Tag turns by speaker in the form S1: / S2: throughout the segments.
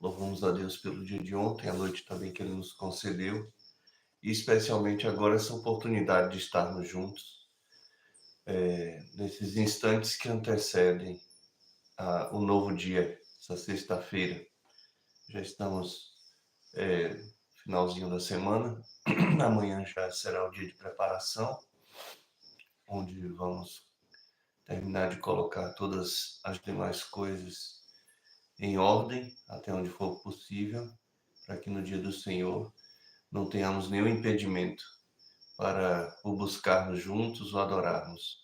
S1: Louvamos a Deus pelo dia de ontem, a noite também que Ele nos concedeu, e especialmente agora essa oportunidade de estarmos juntos, nesses instantes que antecedem o novo dia, essa sexta-feira. Já estamos finalzinho da semana, amanhã já será o dia de preparação, onde vamos terminar de colocar todas as demais coisas em ordem, até onde for possível, para que no dia do Senhor não tenhamos nenhum impedimento para o buscarmos juntos, o adorarmos.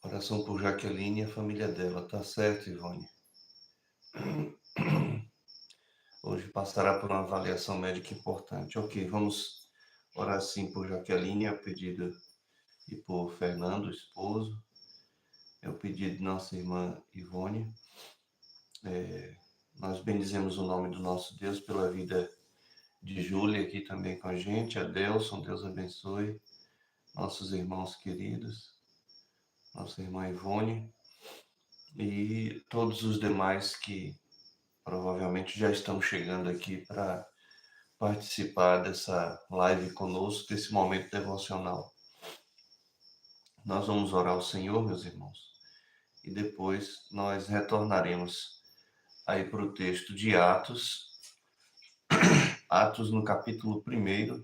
S1: Oração por Jaqueline e a família dela. Tá certo, Ivone? Hoje passará por uma avaliação médica importante. Ok, vamos orar sim por Jaqueline, a pedido, e por Fernando, o esposo. É o pedido de nossa irmã Ivone. Nós bendizemos o nome do nosso Deus pela vida de Júlia aqui também com a gente, a Delson, Deus abençoe, nossos irmãos queridos, nossa irmã Ivone e todos os demais que provavelmente já estão chegando aqui para participar dessa live conosco, desse momento devocional. Nós vamos orar ao Senhor, meus irmãos, e depois nós retornaremos aí para o texto de Atos, Atos no capítulo 1,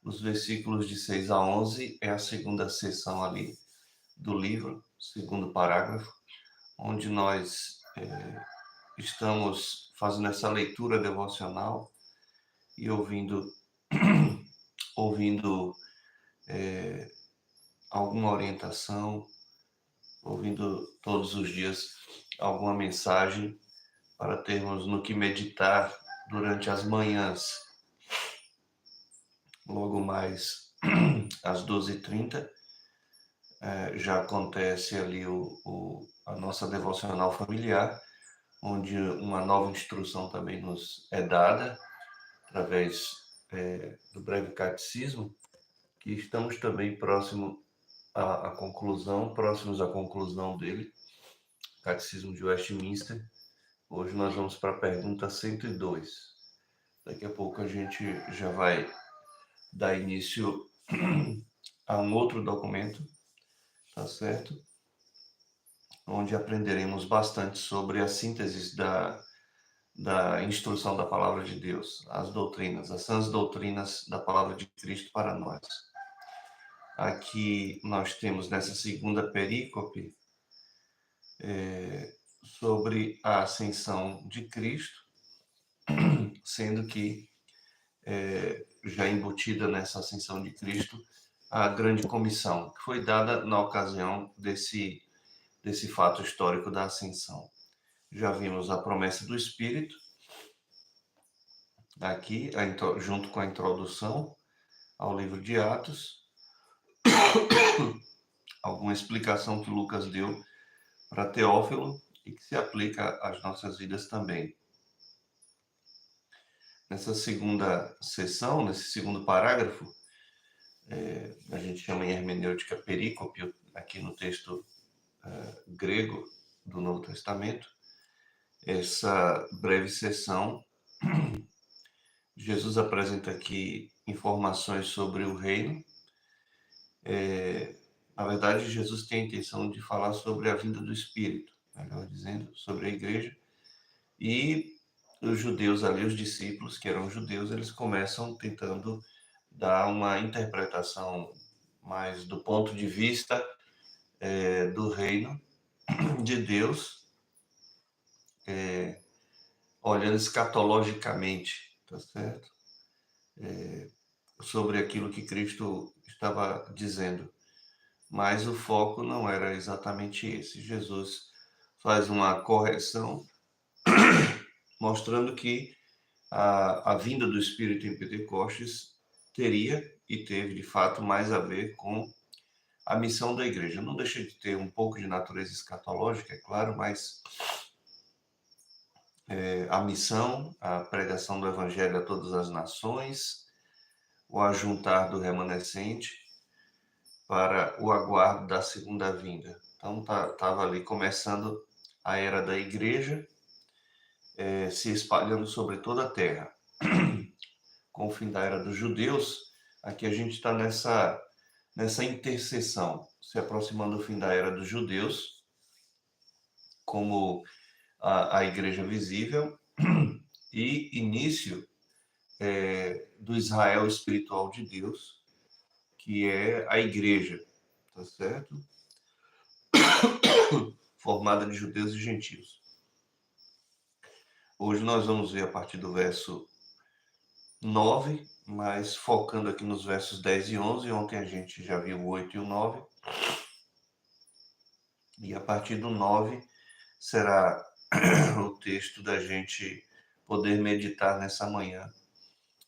S1: os versículos de 6 a 11, é a segunda seção ali do livro, segundo parágrafo, onde nós estamos fazendo essa leitura devocional e ouvindo alguma orientação, ouvindo todos os dias alguma mensagem para termos no que meditar durante as manhãs. Logo mais às 12h30 já acontece ali a nossa devocional familiar, onde uma nova instrução também nos é dada através do breve catecismo, que estamos também próximos à conclusão dele, Catecismo de Westminster. Hoje nós vamos para a pergunta 102. Daqui a pouco a gente já vai dar início a um outro documento, tá certo? Onde aprenderemos bastante sobre a síntese da instrução da Palavra de Deus, as doutrinas, as sãs doutrinas da Palavra de Cristo para nós. Aqui nós temos nessa segunda perícope sobre a ascensão de Cristo, sendo que já embutida nessa ascensão de Cristo a grande comissão, que foi dada na ocasião desse fato histórico da ascensão. Já vimos a promessa do Espírito, aqui, junto com a introdução ao livro de Atos, alguma explicação que Lucas deu para Teófilo e que se aplica às nossas vidas também. Nessa segunda seção, nesse segundo parágrafo, a gente chama em hermenêutica perícope, aqui no texto grego do Novo Testamento, essa breve seção, Jesus apresenta aqui informações sobre o reino. Na verdade, Jesus tem a intenção de falar sobre a vinda do Espírito, melhor dizendo, sobre a igreja. E os judeus ali, os discípulos, que eram judeus, eles começam tentando dar uma interpretação mais do ponto de vista do reino de Deus, olhando escatologicamente, tá certo? Sobre aquilo que Cristo estava dizendo. Mas o foco não era exatamente esse. Jesus faz uma correção, mostrando que a vinda do Espírito em Pentecostes teria e teve, de fato, mais a ver com a missão da igreja. Não deixa de ter um pouco de natureza escatológica, é claro, mas a missão, a pregação do Evangelho a todas as nações, o ajuntar do remanescente para o aguardo da segunda vinda. Então, estava ali começando a era da igreja, se espalhando sobre toda a terra. Com o fim da era dos judeus, aqui a gente está nessa interseção, se aproximando do fim da era dos judeus, como a igreja visível, e início do Israel espiritual de Deus, que é a igreja, tá certo? Formada de judeus e gentios. Hoje nós vamos ver a partir do verso 9, mas focando aqui nos versos 10 e 11. Ontem a gente já viu o 8 e o 9. E a partir do 9 será o texto da gente poder meditar nessa manhã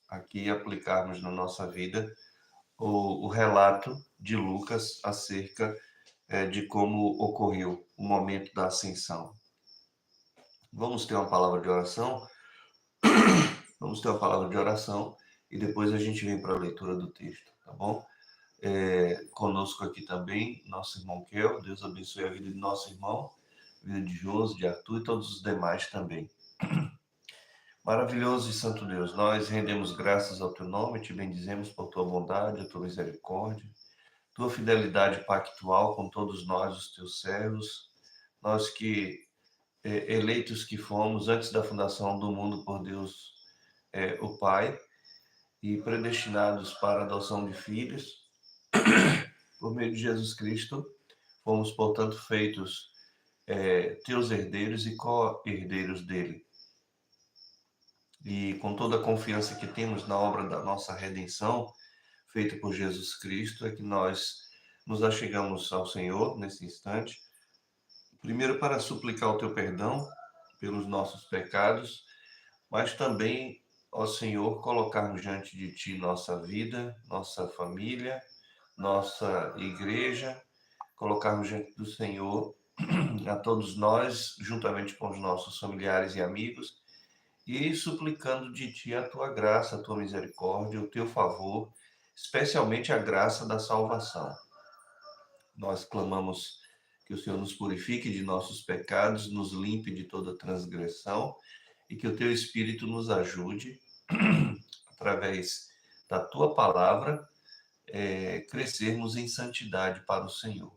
S1: aqui e aplicarmos na nossa vida o relato de Lucas acerca de como ocorreu o momento da ascensão. Vamos ter uma palavra de oração? Vamos ter uma palavra de oração e depois a gente vem para a leitura do texto, tá bom? Conosco aqui também, nosso irmão Kel. Deus abençoe a vida de nosso irmão, a vida de Josi, de Arthur e todos os demais também. Maravilhoso e santo Deus, nós rendemos graças ao teu nome, te bendizemos por tua bondade, a tua misericórdia, tua fidelidade pactual com todos nós, os teus servos, nós que eleitos que fomos antes da fundação do mundo por Deus, o Pai, e predestinados para a adoção de filhos, por meio de Jesus Cristo, fomos, portanto, feitos teus herdeiros e co-herdeiros dele. E com toda a confiança que temos na obra da nossa redenção, feita por Jesus Cristo, é que nós nos achegamos ao Senhor nesse instante, primeiro para suplicar o teu perdão pelos nossos pecados, mas também, ó Senhor, colocarmos diante de ti nossa vida, nossa família, nossa igreja, colocarmos diante do Senhor a todos nós, juntamente com os nossos familiares e amigos, e suplicando de ti a tua graça, a tua misericórdia, o teu favor, especialmente a graça da salvação. Nós clamamos que o Senhor nos purifique de nossos pecados, nos limpe de toda transgressão e que o teu Espírito nos ajude, através da tua palavra, crescermos em santidade para o Senhor.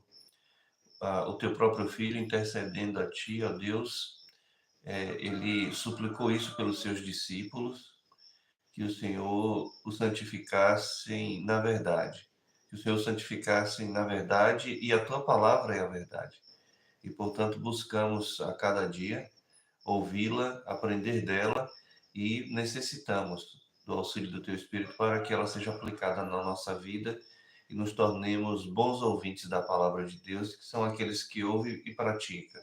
S1: O teu próprio Filho, intercedendo a ti, ó Deus, ele suplicou isso pelos seus discípulos, que o Senhor o santificasse na verdade. Que o Senhor santificasse na verdade e a tua palavra é a verdade. E, portanto, buscamos a cada dia ouvi-la, aprender dela e necessitamos do auxílio do teu Espírito para que ela seja aplicada na nossa vida e nos tornemos bons ouvintes da palavra de Deus, que são aqueles que ouvem e praticam,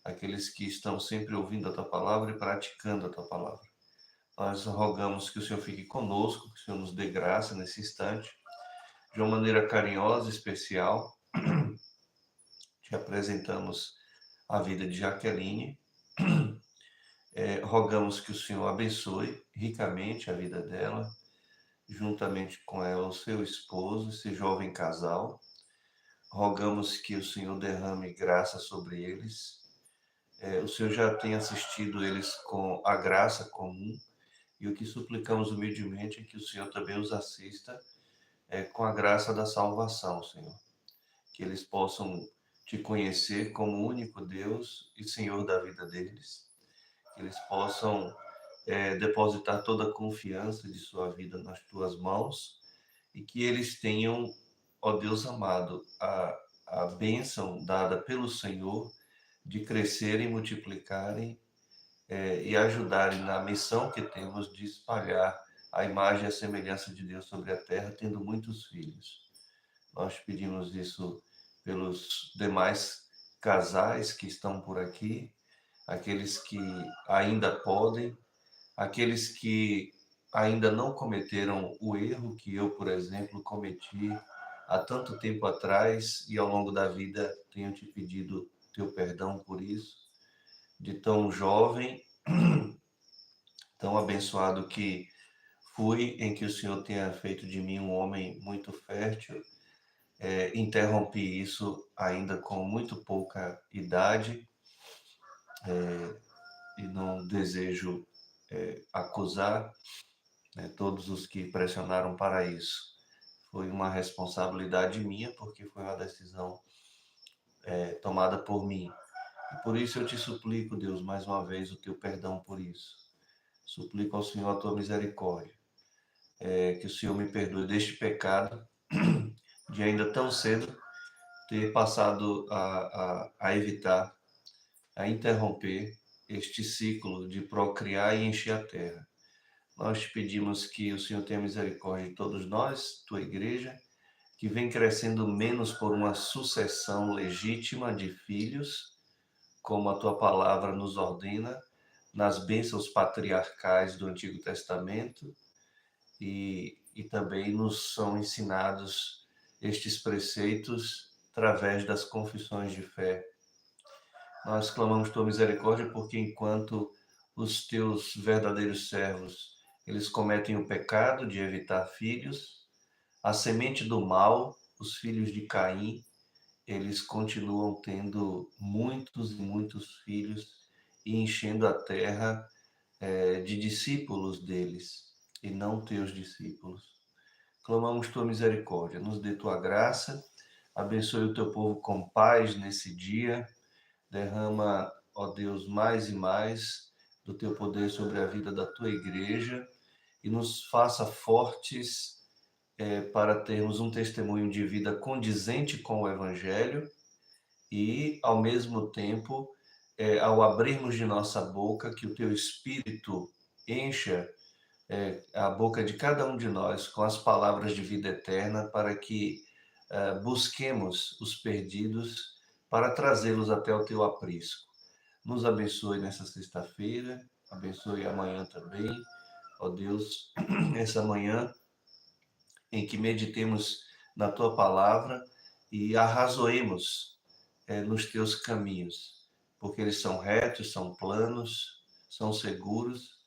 S1: aqueles que estão sempre ouvindo a tua palavra e praticando a tua palavra. Nós rogamos que o Senhor fique conosco, que o Senhor nos dê graça nesse instante, de uma maneira carinhosa e especial. Te apresentamos a vida de Jaqueline. Rogamos que o Senhor abençoe ricamente a vida dela, juntamente com ela, o seu esposo, esse jovem casal. Rogamos que o Senhor derrame graça sobre eles. O Senhor já tem assistido eles com a graça comum, e o que suplicamos humildemente é que o Senhor também os assista com a graça da salvação, Senhor. Que eles possam te conhecer como único Deus e Senhor da vida deles. Que eles possam depositar toda a confiança de sua vida nas tuas mãos e que eles tenham, ó Deus amado, a bênção dada pelo Senhor de crescerem, multiplicarem e ajudarem na missão que temos de espalhar a imagem e a semelhança de Deus sobre a terra, tendo muitos filhos. Nós pedimos isso pelos demais casais que estão por aqui, aqueles que ainda podem, aqueles que ainda não cometeram o erro que eu, por exemplo, cometi há tanto tempo atrás e ao longo da vida tenho te pedido teu perdão por isso, de tão jovem, tão abençoado que fui, em que o Senhor tenha feito de mim um homem muito fértil. Interrompi isso ainda com muito pouca idade, e desejo acusar, né, todos os que pressionaram para isso. Foi uma responsabilidade minha, porque foi uma decisão tomada por mim. E por isso eu te suplico, Deus, mais uma vez, o teu perdão por isso. Suplico ao Senhor a tua misericórdia, que o Senhor me perdoe deste pecado, de ainda tão cedo ter passado a evitar, a interromper este ciclo de procriar e encher a terra. Nós te pedimos que o Senhor tenha misericórdia de todos nós, tua igreja, que vem crescendo menos por uma sucessão legítima de filhos, como a tua palavra nos ordena, nas bênçãos patriarcais do Antigo Testamento, e também nos são ensinados estes preceitos através das confissões de fé. Nós clamamos tua misericórdia porque enquanto os teus verdadeiros servos, eles cometem o pecado de evitar filhos, a semente do mal, os filhos de Caim, eles continuam tendo muitos e muitos filhos e enchendo a terra de discípulos deles e não teus discípulos. Clamamos tua misericórdia, nos dê tua graça, abençoe o teu povo com paz nesse dia, derrama, ó Deus, mais e mais do teu poder sobre a vida da tua igreja e nos faça fortes para termos um testemunho de vida condizente com o Evangelho e, ao mesmo tempo, ao abrirmos de nossa boca, que o teu Espírito encha a boca de cada um de nós com as palavras de vida eterna para que busquemos os perdidos para trazê-los até o teu aprisco. Nos abençoe nessa sexta-feira, abençoe amanhã também, ó Deus, essa manhã em que meditemos na tua palavra e arrazoemos nos teus caminhos, porque eles são retos, são planos, são seguros,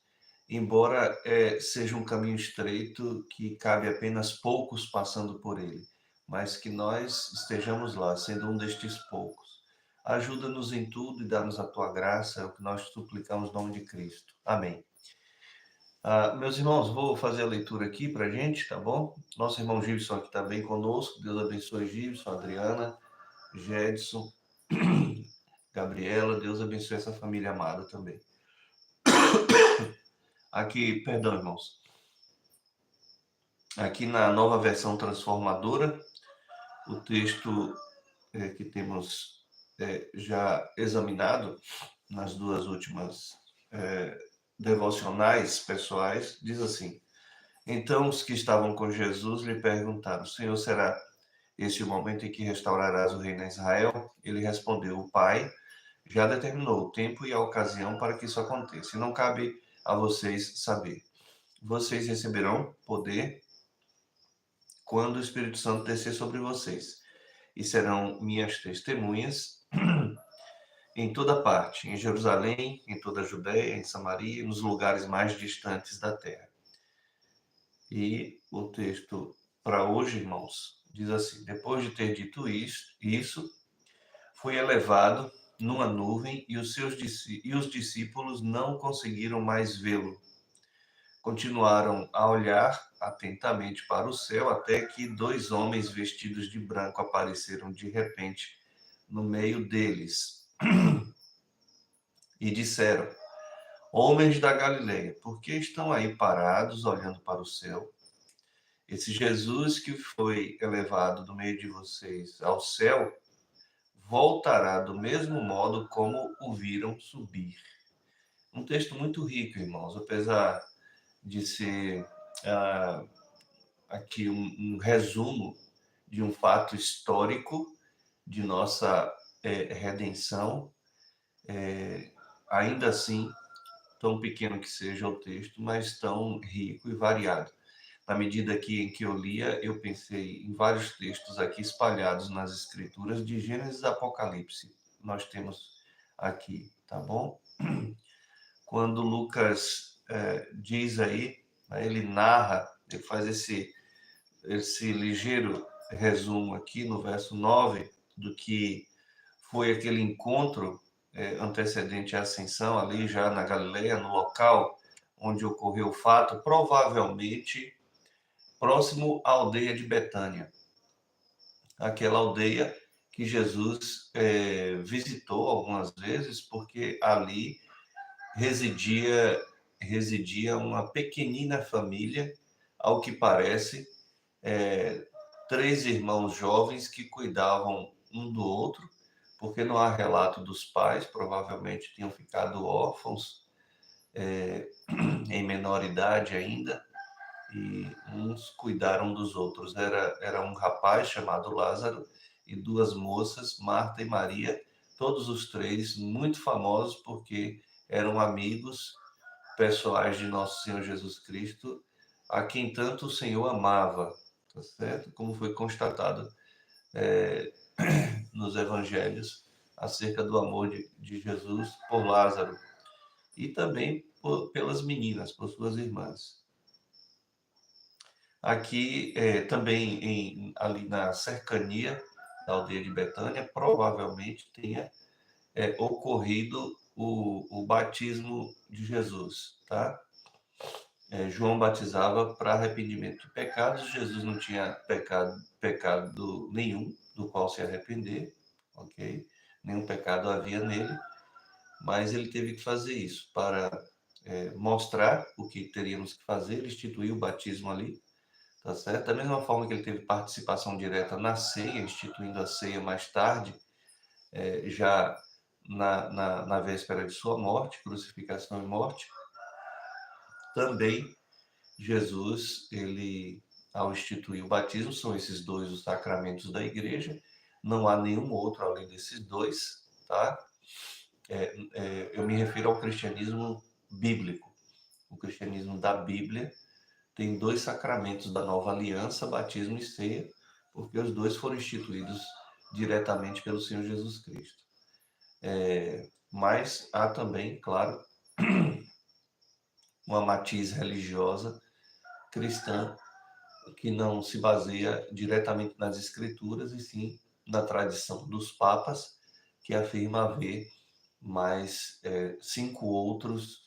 S1: embora seja um caminho estreito que cabe apenas poucos passando por ele, mas que nós estejamos lá, sendo um destes poucos. Ajuda-nos em tudo e dá-nos a tua graça, é o que nós suplicamos no nome de Cristo. Amém. Meus irmãos, vou fazer a leitura aqui para a gente, tá bom? Nosso irmão Gibson aqui está bem conosco, Deus abençoe Gibson, Adriana, Jedson, Gabriela, Deus abençoe essa família amada também. Aqui, perdão, irmãos. Aqui na nova versão transformadora, o texto que temos já examinado nas duas últimas devocionais pessoais, diz assim: então os que estavam com Jesus lhe perguntaram: Senhor, será este o momento em que restaurarás o reino a Israel? Ele respondeu: o Pai já determinou o tempo e a ocasião para que isso aconteça, e não cabe a vocês saber. Vocês receberão poder quando o Espírito Santo descer sobre vocês, e serão minhas testemunhas em toda parte, em Jerusalém, em toda a Judéia, em Samaria e nos lugares mais distantes da terra. E o texto para hoje, irmãos, diz assim: depois de ter dito isso, foi elevado numa nuvem e os discípulos não conseguiram mais vê-lo. Continuaram a olhar atentamente para o céu até que dois homens vestidos de branco apareceram de repente no meio deles e disseram: homens da Galileia, por que estão aí parados olhando para o céu? Esse Jesus que foi elevado do meio de vocês ao céu voltará do mesmo modo como o viram subir. Um texto muito rico, irmãos, apesar de ser aqui um resumo de um fato histórico de nossa redenção, ainda assim, tão pequeno que seja o texto, mas tão rico e variado. Na medida em que eu lia, eu pensei em vários textos aqui espalhados nas Escrituras, de Gênesis e Apocalipse. Nós temos aqui, tá bom? Quando Lucas diz aí, né, ele narra, ele faz esse ligeiro resumo aqui no verso 9 do que foi aquele encontro antecedente à ascensão, ali já na Galileia, no local onde ocorreu o fato, provavelmente próximo à aldeia de Betânia, aquela aldeia que Jesus visitou algumas vezes, porque ali residia, residia uma pequenina família, ao que parece, três irmãos jovens que cuidavam um do outro, porque não há relato dos pais, provavelmente tinham ficado órfãos em menor idade ainda, e uns cuidaram dos outros. Era um rapaz chamado Lázaro e duas moças, Marta e Maria, todos os três muito famosos porque eram amigos pessoais de nosso Senhor Jesus Cristo, a quem tanto o Senhor amava, tá certo? Como foi constatado nos evangelhos acerca do amor de Jesus por Lázaro e também pelas meninas, por suas irmãs. Aqui, também ali na cercania da aldeia de Betânia, provavelmente tenha ocorrido o batismo de Jesus, tá? João batizava para arrependimento de pecados, Jesus não tinha pecado nenhum do qual se arrepender, ok? Nenhum pecado havia nele, mas ele teve que fazer isso para mostrar o que teríamos que fazer, ele instituiu o batismo ali, tá certo? Da mesma forma que ele teve participação direta na ceia, instituindo a ceia mais tarde, já na véspera de sua morte, crucificação e morte, também Jesus, ele, ao instituir o batismo, são esses dois os sacramentos da igreja, não há nenhum outro além desses dois, tá? Eu me refiro ao cristianismo bíblico. O cristianismo da Bíblia tem dois sacramentos da nova aliança, batismo e ceia, porque os dois foram instituídos diretamente pelo Senhor Jesus Cristo. Mas há também, claro, uma matiz religiosa cristã que não se baseia diretamente nas escrituras, e sim na tradição dos papas, que afirma haver mais cinco outras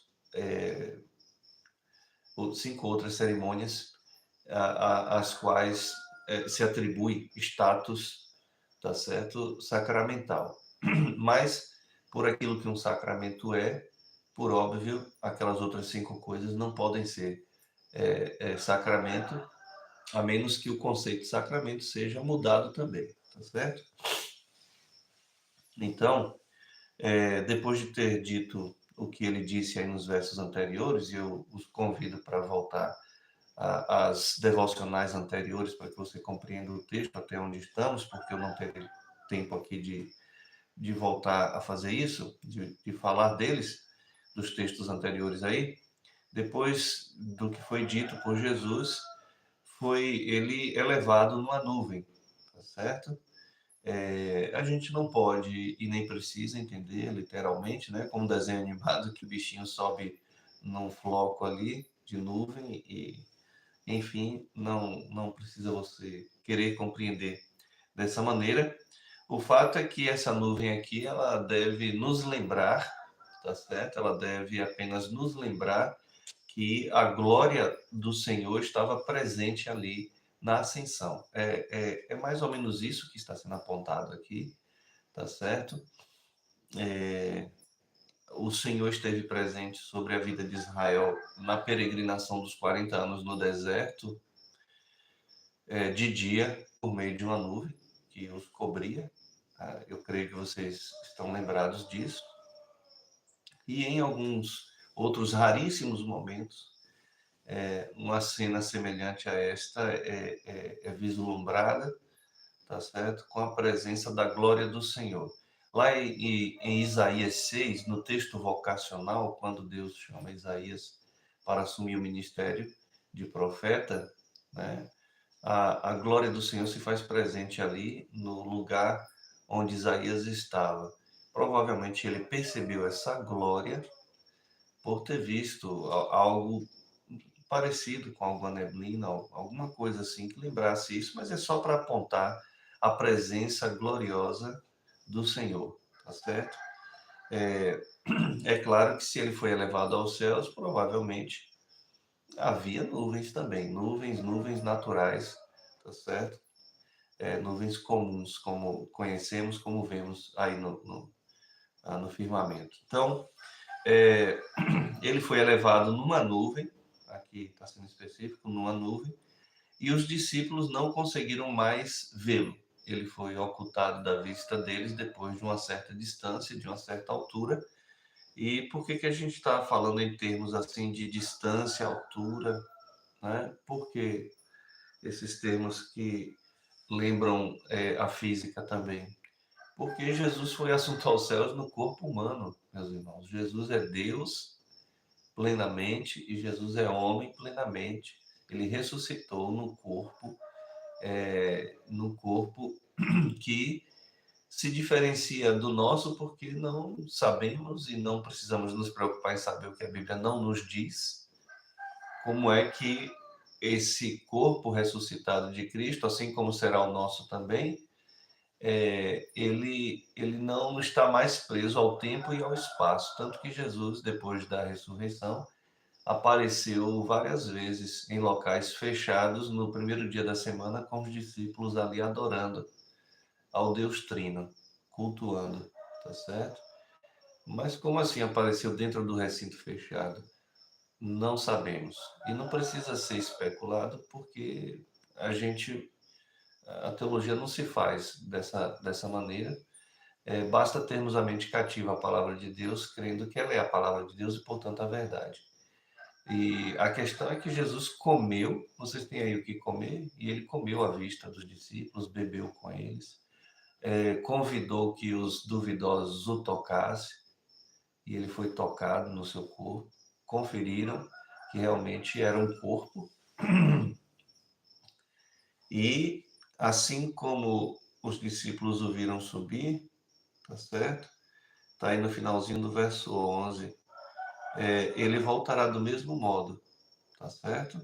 S1: cerimônias às quais se atribui status, tá certo, sacramental. Mas, por aquilo que um sacramento por óbvio, aquelas outras cinco coisas não podem ser sacramento, a menos que o conceito de sacramento seja mudado também, tá certo? Então, depois de ter dito o que ele disse aí nos versos anteriores, e eu os convido para voltar às devocionais anteriores para que você compreenda o texto até onde estamos, porque eu não terei tempo aqui de voltar a fazer isso, de falar deles, dos textos anteriores aí. Depois do que foi dito por Jesus, foi ele elevado numa nuvem, tá certo? A gente não pode e nem precisa entender literalmente, né, como um desenho animado que o bichinho sobe num floco ali de nuvem e, enfim, não precisa você querer compreender dessa maneira. O fato é que essa nuvem aqui, ela deve nos lembrar, tá certo? Ela deve apenas nos lembrar que a glória do Senhor estava presente ali na ascensão. É mais ou menos isso que está sendo apontado aqui, tá certo? O Senhor esteve presente sobre a vida de Israel na peregrinação dos 40 anos no deserto, de dia, por meio de uma nuvem que os cobria. Tá? Eu creio que vocês estão lembrados disso. E em alguns outros raríssimos momentos, uma cena semelhante a esta é vislumbrada, tá certo? Com a presença da glória do Senhor. Lá em Isaías 6, no texto vocacional, quando Deus chama Isaías para assumir o ministério de profeta, né? A glória do Senhor se faz presente ali no lugar onde Isaías estava. Provavelmente ele percebeu essa glória por ter visto algo parecido com alguma neblina, alguma coisa assim que lembrasse isso, mas é só para apontar a presença gloriosa do Senhor, tá certo? É claro que se ele foi elevado aos céus, provavelmente havia nuvens também, nuvens naturais, tá certo? Nuvens comuns, como conhecemos, como vemos aí no firmamento. Então, é, ele foi elevado numa nuvem, aqui está sendo específico, numa nuvem, e os discípulos não conseguiram mais vê-lo. Ele foi ocultado da vista deles depois de uma certa distância, de uma certa altura. E por que que a gente está falando em termos assim de distância, altura, né? Por que esses termos que lembram a física também? Porque Jesus foi assunto aos céus no corpo humano, meus irmãos. Jesus é Deus plenamente e Jesus é homem plenamente. Ele ressuscitou no corpo que se diferencia do nosso porque não sabemos e não precisamos nos preocupar em saber o que a Bíblia não nos diz, como é que esse corpo ressuscitado de Cristo, assim como será o nosso também, ele não está mais preso ao tempo e ao espaço. Tanto que Jesus, depois da ressurreição, apareceu várias vezes em locais fechados no primeiro dia da semana com os discípulos ali adorando ao Deus Trino, cultuando, tá certo? Mas como assim apareceu dentro do recinto fechado? Não sabemos. E não precisa ser especulado porque a gente, a teologia não se faz dessa maneira. Basta termos a mente cativa à palavra de Deus, crendo que ela é a palavra de Deus e, portanto, a verdade. E a questão é que Jesus comeu, vocês têm aí o que comer, e ele comeu à vista dos discípulos, bebeu com eles, convidou que os duvidosos o tocassem, e ele foi tocado no seu corpo, conferiram que realmente era um corpo, e assim como os discípulos o viram subir, tá certo? Tá aí no finalzinho do verso 11. Ele voltará do mesmo modo, tá certo?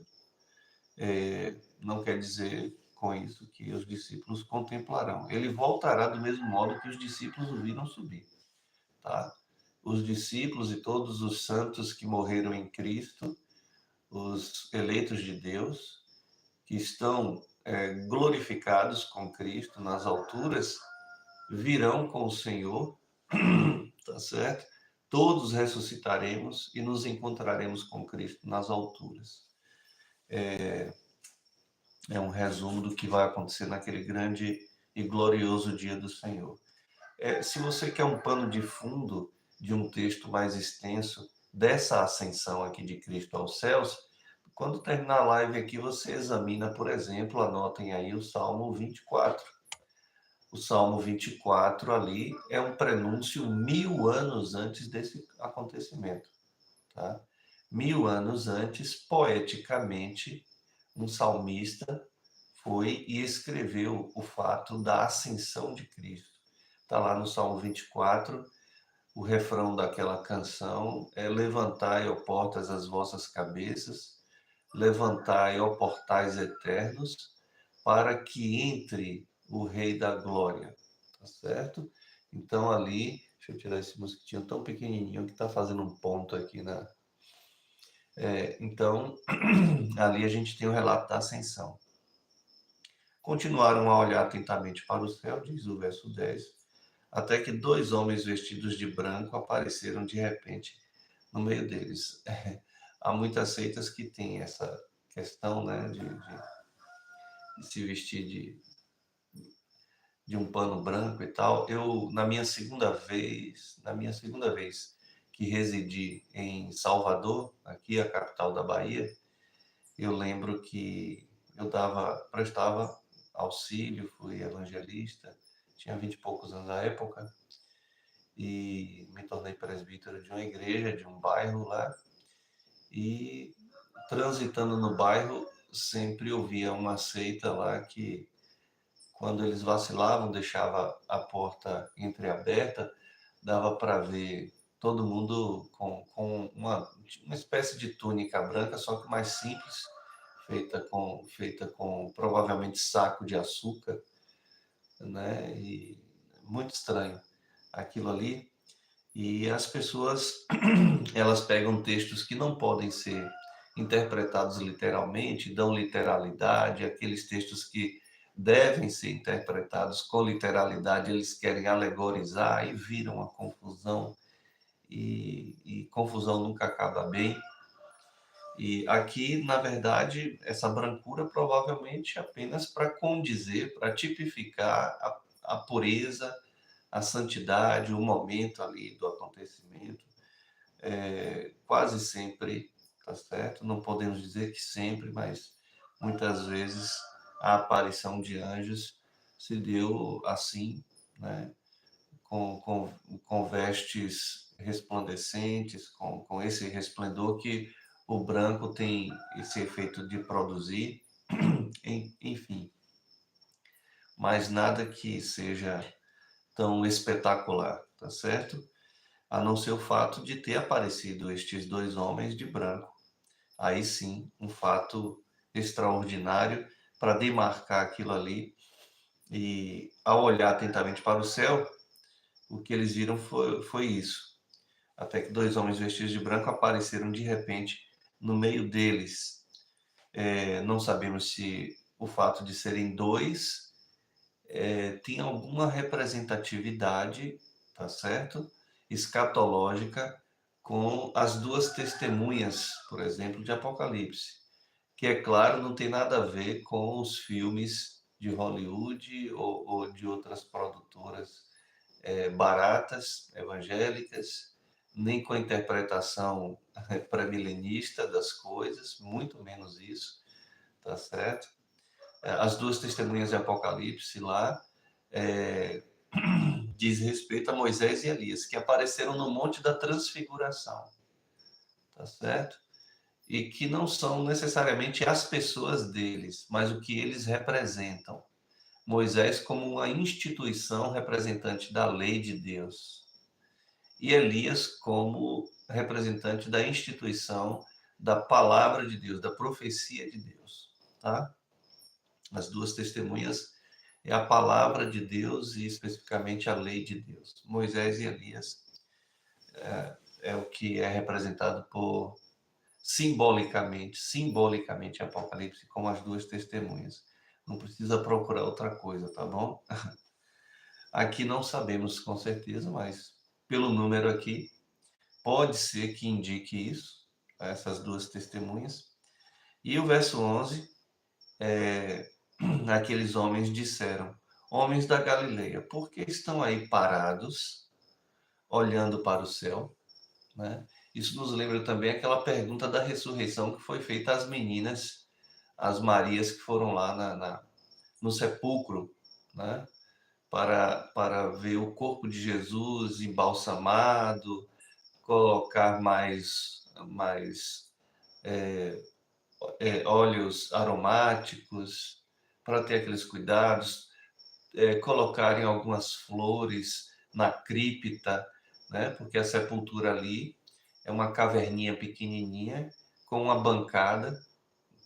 S1: Não quer dizer com isso que os discípulos contemplarão. Ele voltará do mesmo modo que os discípulos o viram subir, tá? Os discípulos e todos os santos que morreram em Cristo, os eleitos de Deus, que estão glorificados com Cristo nas alturas, virão com o Senhor, tá certo? Todos ressuscitaremos e nos encontraremos com Cristo nas alturas. É um resumo do que vai acontecer naquele grande e glorioso dia do Senhor. Se você quer um pano de fundo de um texto mais extenso dessa ascensão aqui de Cristo aos céus, quando terminar a live aqui, você examina, por exemplo, anotem aí o Salmo 24. O Salmo 24 ali é um prenúncio 1000 anos antes desse acontecimento, tá? 1000 anos antes, poeticamente, um salmista foi e escreveu o fato da ascensão de Cristo. Está lá no Salmo 24, o refrão daquela canção é: levantai, ó portas, as vossas cabeças, levantai, ó portais eternos, para que entre o Rei da Glória. Tá certo? Então ali, deixa eu tirar esse mosquitinho tão pequenininho que está fazendo um ponto aqui na. Então, ali a gente tem o relato da ascensão. Continuaram a olhar atentamente para o céu, diz o verso 10, até que dois homens vestidos de branco apareceram de repente no meio deles. Há muitas seitas que têm essa questão, né, de se vestir de um pano branco e tal. Eu, na minha segunda vez que residi em Salvador, aqui a capital da Bahia, eu lembro que prestava auxílio, fui evangelista, tinha 20 e poucos anos na época, e me tornei presbítero de uma igreja, de um bairro lá, e transitando no bairro, sempre ouvia uma seita lá que, quando eles vacilavam, deixava a porta entreaberta, dava para ver todo mundo com uma espécie de túnica branca, só que mais simples, feita com provavelmente saco de açúcar, né? E muito estranho aquilo ali. E as pessoas, elas pegam textos que não podem ser interpretados literalmente, dão literalidade, aqueles textos que devem ser interpretados com literalidade, eles querem alegorizar e viram uma confusão, e confusão nunca acaba bem. E aqui, na verdade, essa brancura provavelmente é apenas para condizer, para tipificar a pureza, a santidade, o momento ali do acontecimento. Quase sempre, tá certo? Não podemos dizer que sempre, mas muitas vezes a aparição de anjos se deu assim, né? Com vestes resplandecentes, com esse resplendor que o branco tem esse efeito de produzir, enfim, mas nada que seja tão espetacular, tá certo? A não ser o fato de ter aparecido estes dois homens de branco. Aí sim, um fato extraordinário para demarcar aquilo ali. E ao olhar atentamente para o céu, o que eles viram foi isso. Até que dois homens vestidos de branco apareceram de repente no meio deles. Não sabemos se o fato de serem dois tinha alguma representatividade, tá certo? Escatológica com as duas testemunhas, por exemplo, de Apocalipse, que é claro não tem nada a ver com os filmes de Hollywood ou de outras produtoras baratas, evangélicas, nem com a interpretação pré-milenista das coisas, muito menos isso, tá certo? As duas testemunhas de Apocalipse lá é, diz respeito a Moisés e Elias, que apareceram no Monte da Transfiguração, tá certo? E que não são necessariamente as pessoas deles, mas o que eles representam. Moisés como uma instituição representante da lei de Deus, e Elias como representante da instituição da palavra de Deus, da profecia de Deus, tá? As duas testemunhas é a palavra de Deus e especificamente a lei de Deus. Moisés e Elias é o que é representado por simbolicamente Apocalipse como as duas testemunhas. Não precisa procurar outra coisa, tá bom? Aqui não sabemos com certeza, mas pelo número aqui pode ser que indique isso, essas duas testemunhas. E o verso 11, aqueles homens disseram: homens da Galileia, por que estão aí parados, olhando para o céu? Né? Isso nos lembra também aquela pergunta da ressurreição que foi feita às meninas, às Marias que foram lá no sepulcro, né? Para ver o corpo de Jesus embalsamado, colocar mais óleos aromáticos, para ter aqueles cuidados, colocarem algumas flores na cripta, né? Porque a sepultura ali é uma caverninha pequenininha com uma bancada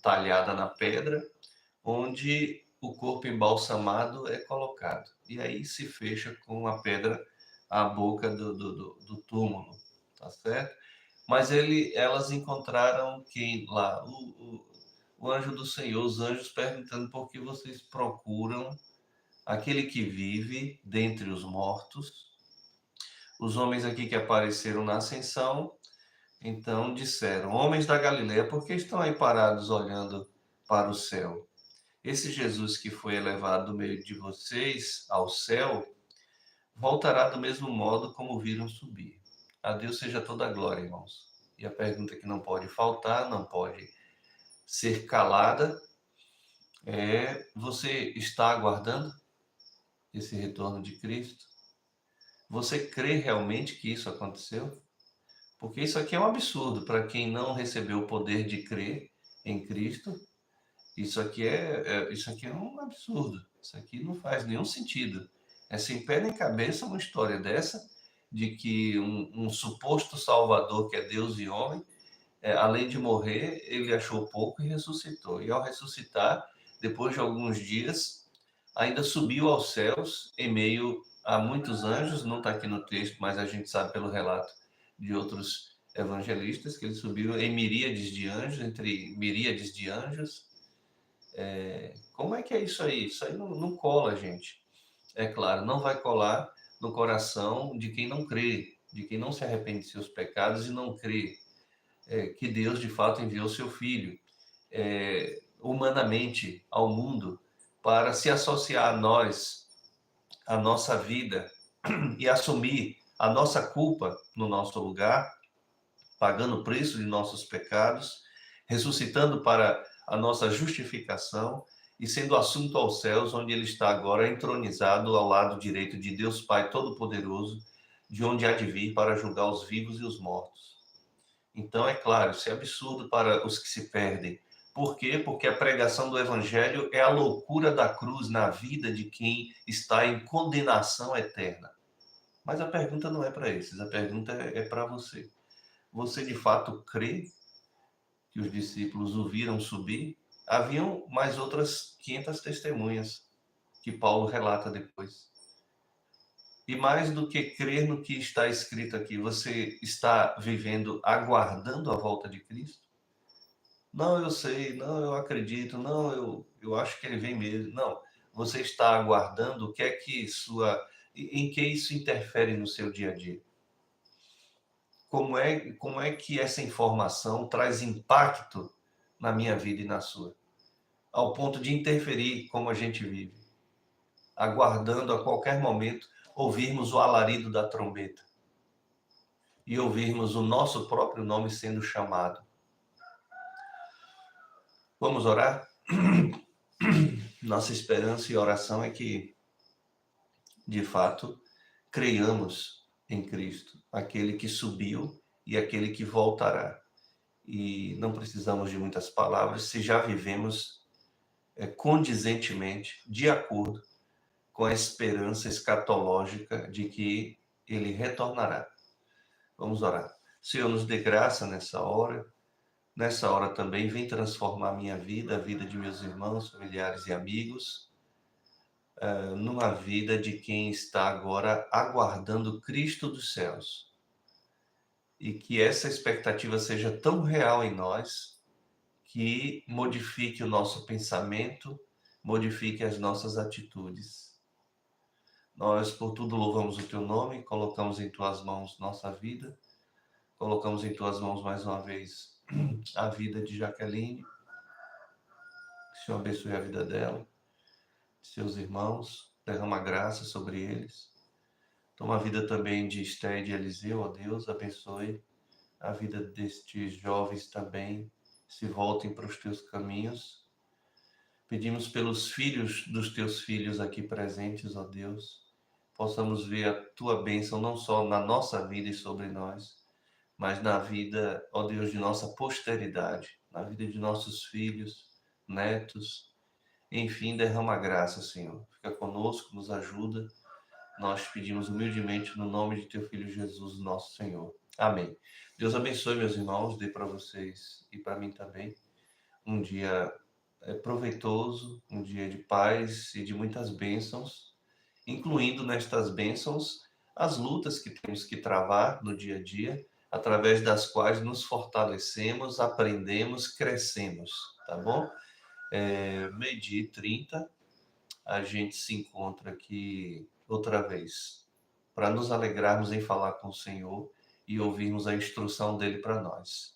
S1: talhada na pedra, onde o corpo embalsamado é colocado. E aí se fecha com a pedra a boca do túmulo, tá certo? Mas elas encontraram quem lá? O anjo do Senhor, os anjos perguntando por que vocês procuram aquele que vive dentre os mortos. Os homens aqui que apareceram na ascensão, então disseram: homens da Galileia, por que estão aí parados olhando para o céu? Esse Jesus que foi elevado do meio de vocês ao céu, voltará do mesmo modo como viram subir. A Deus seja toda a glória, irmãos. E a pergunta que não pode faltar, não pode ser calada, é: você está aguardando esse retorno de Cristo? Você crê realmente que isso aconteceu? Porque isso aqui é um absurdo para quem não recebeu o poder de crer em Cristo. Isso aqui é um absurdo. Isso aqui não faz nenhum sentido. É sem pé nem cabeça uma história dessa, de que um suposto Salvador, que é Deus e homem, além de morrer, ele achou pouco e ressuscitou. E ao ressuscitar, depois de alguns dias, ainda subiu aos céus em meio há muitos anjos, não está aqui no texto, mas a gente sabe pelo relato de outros evangelistas que ele subiu em miríades de anjos, entre miríades de anjos. Como é que é isso aí? Isso aí não cola, gente. É claro, não vai colar no coração de quem não crê, de quem não se arrepende de seus pecados e não crê que Deus de fato enviou seu Filho humanamente ao mundo para se associar a nós, a nossa vida e assumir a nossa culpa no nosso lugar, pagando o preço de nossos pecados, ressuscitando para a nossa justificação e sendo assunto aos céus, onde ele está agora entronizado ao lado direito de Deus Pai Todo-Poderoso, de onde há de vir para julgar os vivos e os mortos. Então, é claro, isso é absurdo para os que se perdem. Por quê? Porque a pregação do Evangelho é a loucura da cruz na vida de quem está em condenação eterna. Mas a pergunta não é para esses, a pergunta é para você. Você de fato crê que os discípulos o viram subir? Haviam mais outras 500 testemunhas que Paulo relata depois. E mais do que crer no que está escrito aqui, você está vivendo aguardando a volta de Cristo? Não, eu sei, não, eu acredito, não, eu acho que ele vem mesmo. Não, você está aguardando o que é que em que isso interfere no seu dia a dia? Como é que essa informação traz impacto na minha vida e na sua? Ao ponto de interferir como a gente vive, aguardando a qualquer momento ouvirmos o alarido da trombeta e ouvirmos o nosso próprio nome sendo chamado. Vamos orar? Nossa esperança e oração é que, de fato, creiamos em Cristo, aquele que subiu e aquele que voltará. E não precisamos de muitas palavras se já vivemos condizentemente, de acordo com a esperança escatológica de que ele retornará. Vamos orar. Senhor, nos dê graça nessa hora. Nessa hora também, vem transformar a minha vida, a vida de meus irmãos, familiares e amigos, numa vida de quem está agora aguardando Cristo dos céus. E que essa expectativa seja tão real em nós que modifique o nosso pensamento, modifique as nossas atitudes. Nós, por tudo, louvamos o teu nome, colocamos em tuas mãos nossa vida, colocamos em tuas mãos mais uma vez a vida de Jaqueline. Que o Senhor abençoe a vida dela, de seus irmãos, derrama graça sobre eles. Toma a vida também de Esté e de Eliseu, ó Deus, abençoe a vida destes jovens também, se voltem para os teus caminhos. Pedimos pelos filhos dos teus filhos aqui presentes, ó Deus, possamos ver a tua bênção não só na nossa vida e sobre nós, mas na vida, ó Deus, de nossa posteridade, na vida de nossos filhos, netos, enfim, derrama graça, Senhor. Fica conosco, nos ajuda. Nós pedimos humildemente no nome de teu Filho Jesus, nosso Senhor. Amém. Deus abençoe, meus irmãos, dê para vocês e para mim também um dia proveitoso, um dia de paz e de muitas bênçãos, incluindo nestas bênçãos as lutas que temos que travar no dia a dia, através das quais nos fortalecemos, aprendemos, crescemos, tá bom? 12h30, a gente se encontra aqui outra vez, para nos alegrarmos em falar com o Senhor e ouvirmos a instrução dele para nós.